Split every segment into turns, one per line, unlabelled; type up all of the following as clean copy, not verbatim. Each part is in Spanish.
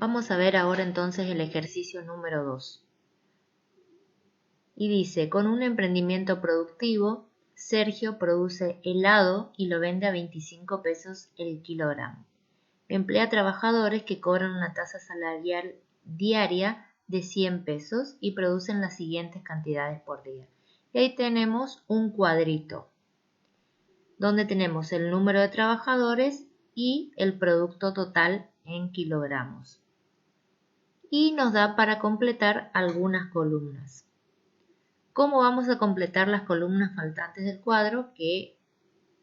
Vamos a ver ahora entonces el ejercicio número 2. Y dice, con un emprendimiento productivo, Sergio produce helado y lo vende a 25 pesos el kilogramo. Emplea trabajadores que cobran una tasa salarial diaria de 100 pesos y producen las siguientes cantidades por día. Y ahí tenemos un cuadrito donde tenemos el número de trabajadores y el producto total en kilogramos. Y nos da para completar algunas columnas. ¿Cómo vamos a completar las columnas faltantes del cuadro? Que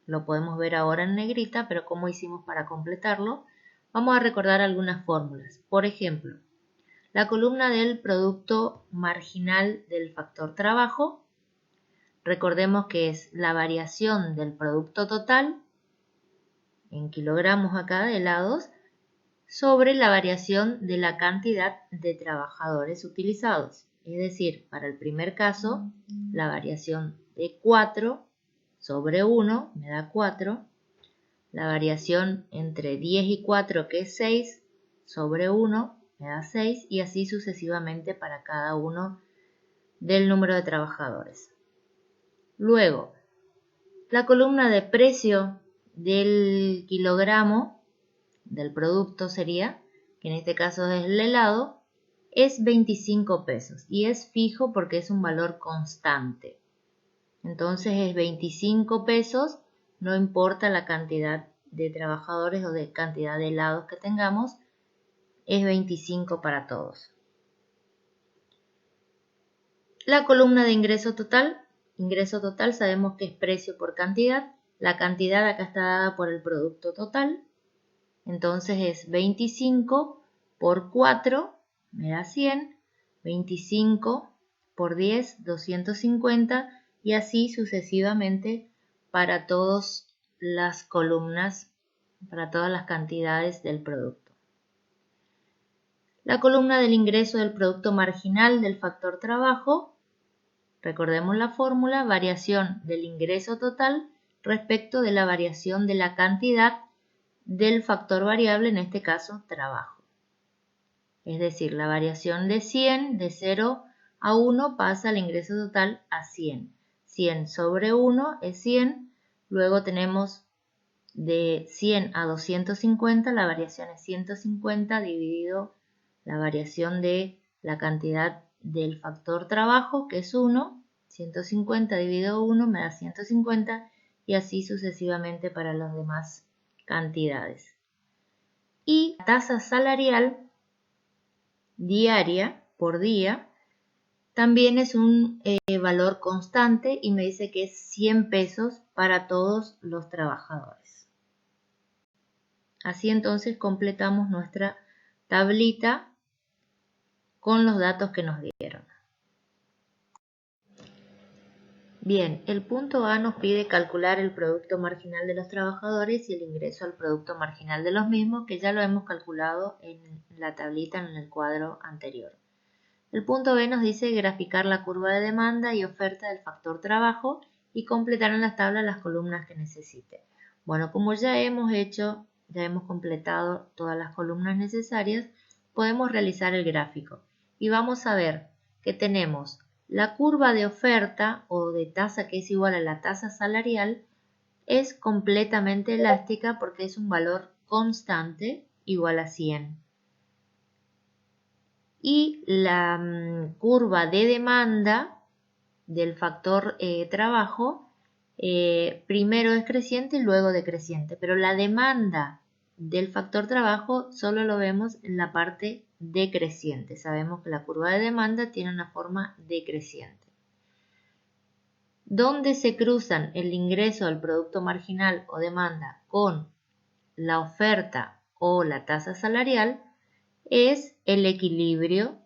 lo podemos ver ahora en negrita, pero ¿cómo hicimos para completarlo? Vamos a recordar algunas fórmulas. Por ejemplo, la columna del producto marginal del factor trabajo. Recordemos que es la variación del producto total, en kilogramos acá de helados, sobre la variación de la cantidad de trabajadores utilizados. Es decir, para el primer caso, la variación de 4 sobre 1 me da 4. La variación entre 10 y 4, que es 6, sobre 1 me da 6, y así sucesivamente para cada uno del número de trabajadores. Luego, la columna de precio del kilogramo del producto sería, que en este caso es el helado, es 25 pesos y es fijo porque es un valor constante. Entonces es 25 pesos, no importa la cantidad de trabajadores o de cantidad de helados que tengamos, es 25 para todos. La columna de ingreso total sabemos que es precio por cantidad. La cantidad acá está dada por el producto total. Entonces es 25 por 4, me da 100. 25 por 10, 250. Y así sucesivamente para todas las columnas, para todas las cantidades del producto. La columna del ingreso del producto marginal del factor trabajo. Recordemos la fórmula, variación del ingreso total respecto de la variación de la cantidad del factor variable, en este caso trabajo. Es decir, la variación de 100, de 0 a 1 pasa al ingreso total a 100. 100 sobre 1 es 100, luego tenemos de 100 a 250, la variación es 150 dividido la variación de la cantidad del factor trabajo, que es 1, 150 dividido 1 me da 150, y así sucesivamente para las demás cantidades. Y la tasa salarial diaria por día también es un valor constante y me dice que es 100 pesos para todos los trabajadores. Así entonces completamos nuestra tablita con los datos que nos dieron. Bien, el punto A nos pide calcular el producto marginal de los trabajadores y el ingreso al producto marginal de los mismos, que ya lo hemos calculado en la tablita en el cuadro anterior. El punto B nos dice graficar la curva de demanda y oferta del factor trabajo y completar en las tablas las columnas que necesite. Bueno, como ya hemos completado todas las columnas necesarias, podemos realizar el gráfico. Y vamos a ver que tenemos la curva de oferta o de tasa, que es igual a la tasa salarial, es completamente elástica porque es un valor constante igual a 100. Y la curva de demanda del factor trabajo primero es creciente y luego decreciente, pero la demanda del factor trabajo solo lo vemos en la parte decreciente. Sabemos que la curva de demanda tiene una forma decreciente. Donde se cruzan el ingreso al producto marginal o demanda con la oferta o la tasa salarial es el equilibrio,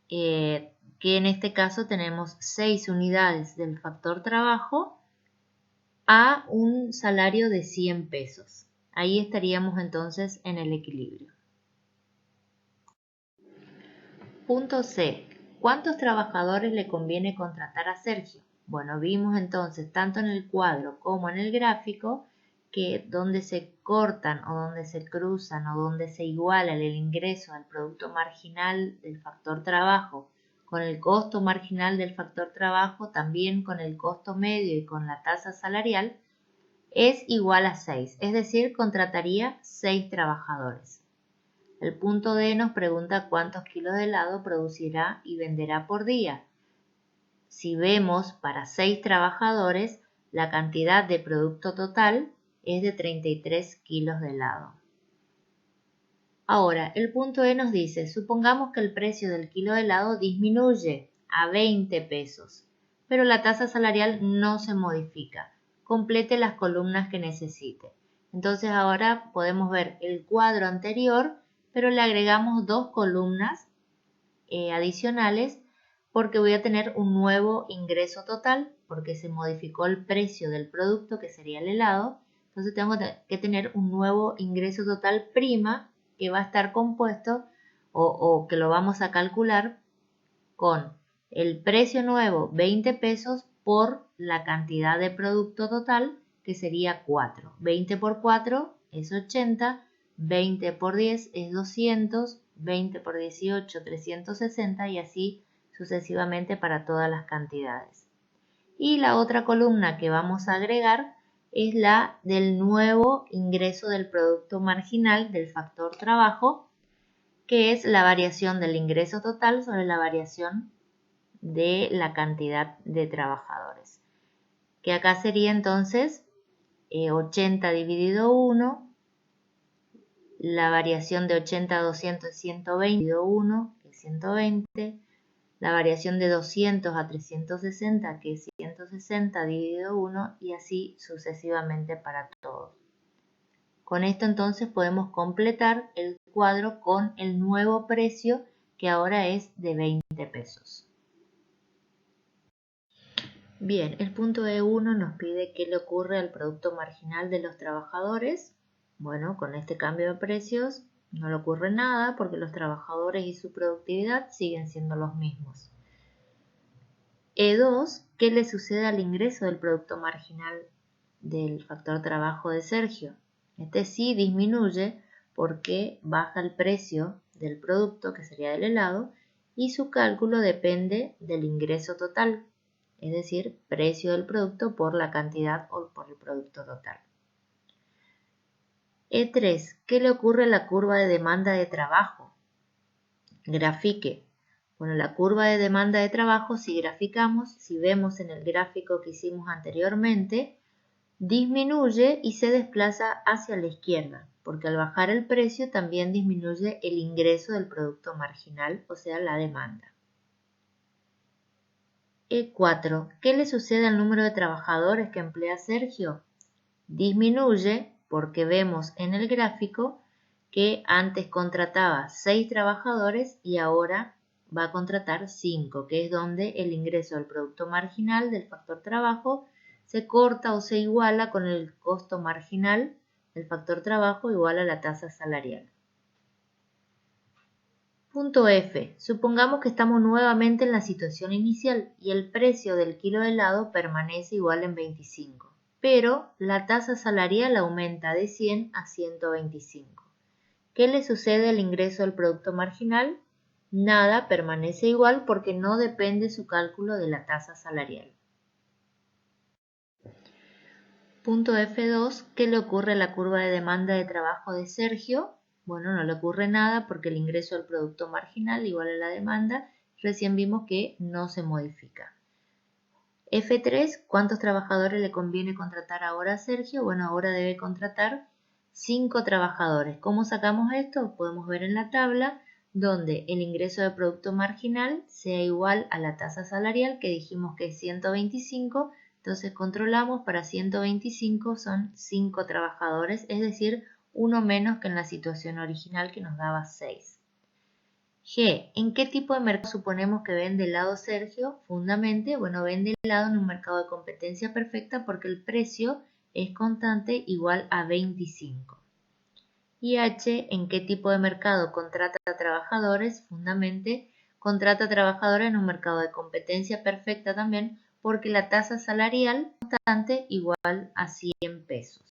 que en este caso tenemos 6 unidades del factor trabajo a un salario de 100 pesos. Ahí estaríamos entonces en el equilibrio. Punto C. ¿Cuántos trabajadores le conviene contratar a Sergio? Bueno, vimos entonces tanto en el cuadro como en el gráfico que donde se cortan o donde se cruzan o donde se iguala el ingreso al producto marginal del factor trabajo con el costo marginal del factor trabajo, también con el costo medio y con la tasa salarial, es igual a 6, es decir, contrataría 6 trabajadores. El punto D nos pregunta cuántos kilos de helado producirá y venderá por día. Si vemos para 6 trabajadores, la cantidad de producto total es de 33 kilos de helado. Ahora, el punto E nos dice, supongamos que el precio del kilo de helado disminuye a 20 pesos, pero la tasa salarial no se modifica. Complete las columnas que necesite. Entonces ahora podemos ver el cuadro anterior, pero le agregamos 2 columnas adicionales porque voy a tener un nuevo ingreso total, porque se modificó el precio del producto que sería el helado. Entonces tengo que tener un nuevo ingreso total prima que va a estar compuesto o que lo vamos a calcular con el precio nuevo 20 pesos por la cantidad de producto total que sería 4. 20 por 4 es 80, 20 por 10 es 200, 20 por 18 360 y así sucesivamente para todas las cantidades. Y la otra columna que vamos a agregar es la del nuevo ingreso del producto marginal del factor trabajo, que es la variación del ingreso total sobre la variación de la cantidad de trabajadores. Que acá sería entonces 80 dividido 1, la variación de 80 a 200 es 120 dividido 1, que es 120, la variación de 200 a 360, que es 160 dividido 1, y así sucesivamente para todos. Con esto entonces podemos completar el cuadro con el nuevo precio que ahora es de 20 pesos. Bien, el punto E1 nos pide qué le ocurre al producto marginal de los trabajadores. Bueno, con este cambio de precios no le ocurre nada porque los trabajadores y su productividad siguen siendo los mismos. E2, ¿qué le sucede al ingreso del producto marginal del factor trabajo de Sergio? Este sí disminuye porque baja el precio del producto, que sería del helado, y su cálculo depende del ingreso total, es decir, precio del producto por la cantidad o por el producto total. E3, ¿qué le ocurre a la curva de demanda de trabajo? Grafique. Bueno, la curva de demanda de trabajo, si graficamos, si vemos en el gráfico que hicimos anteriormente, disminuye y se desplaza hacia la izquierda, porque al bajar el precio también disminuye el ingreso del producto marginal, o sea, la demanda. E4. ¿Qué le sucede al número de trabajadores que emplea Sergio? Disminuye porque vemos en el gráfico que antes contrataba 6 trabajadores y ahora va a contratar 5, que es donde el ingreso del producto marginal del factor trabajo se corta o se iguala con el costo marginal del factor trabajo igual a la tasa salarial. Punto F. Supongamos que estamos nuevamente en la situación inicial y el precio del kilo de helado permanece igual en 25, pero la tasa salarial aumenta de 100 a 125. ¿Qué le sucede al ingreso del producto marginal? Nada, permanece igual porque no depende su cálculo de la tasa salarial. Punto F2, ¿qué le ocurre a la curva de demanda de trabajo de Sergio? Bueno, no le ocurre nada porque el ingreso del producto marginal igual a la demanda, recién vimos que no se modifica. F3, ¿cuántos trabajadores le conviene contratar ahora a Sergio? Bueno, ahora debe contratar 5 trabajadores. ¿Cómo sacamos esto? Podemos ver en la tabla donde el ingreso de producto marginal sea igual a la tasa salarial, que dijimos que es 125, entonces controlamos para 125 son 5 trabajadores, es decir, uno menos que en la situación original que nos daba 6. G. ¿En qué tipo de mercado suponemos que vende helado Sergio? Fundamente, bueno, vende helado en un mercado de competencia perfecta porque el precio es constante igual a 25. Y H. ¿En qué tipo de mercado contrata trabajadores? Fundamente, contrata trabajadores en un mercado de competencia perfecta también porque la tasa salarial constante igual a 100 pesos.